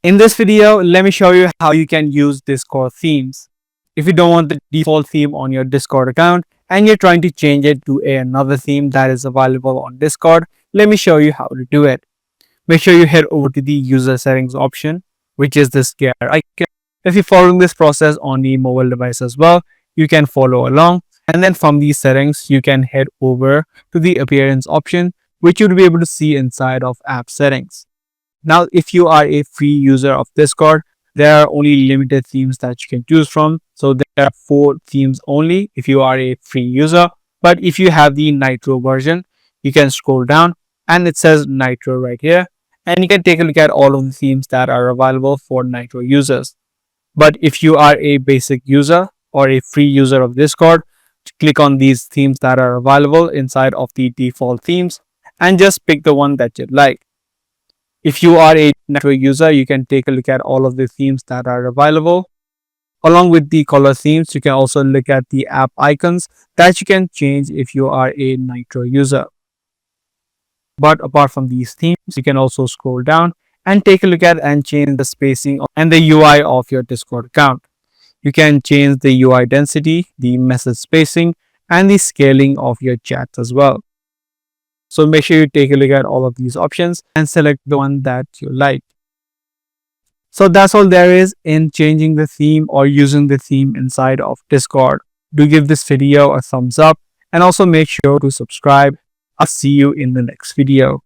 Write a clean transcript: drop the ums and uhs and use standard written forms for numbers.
In this video, let me show you how you can use Discord themes. If you don't want the default theme on your Discord account and you're trying to change it to another theme that is available on Discord, let me show you how to do it. Make sure you head over to the user settings option, which is this gear icon. If you're following this process on the mobile device as well, you can follow along. And then from these settings, you can head over to the appearance option, which you'll be able to see inside of app settings. Now, if you are a free user of Discord, there are only limited themes that you can choose from. So there are 4 themes only if you are a free user. But if you have the Nitro version, you can scroll down and it says Nitro right here. And you can take a look at all of the themes that are available for Nitro users. But if you are a basic user or a free user of Discord, click on these themes that are available inside of the default themes and just pick the one that you like. If you are a Nitro user, you can take a look at all of the themes that are available. Along with the color themes, you can also look at the app icons that you can change if you are a Nitro user. But apart from these themes, you can also scroll down and take a look at and change the spacing and the UI of your Discord account. You can change the UI density, the message spacing, and the scaling of your chats as well. So make sure you take a look at all of these options and select the one that you like. So that's all there is in changing the theme or using the theme inside of Discord. Do give this video a thumbs up and also make sure to subscribe. I'll see you in the next video.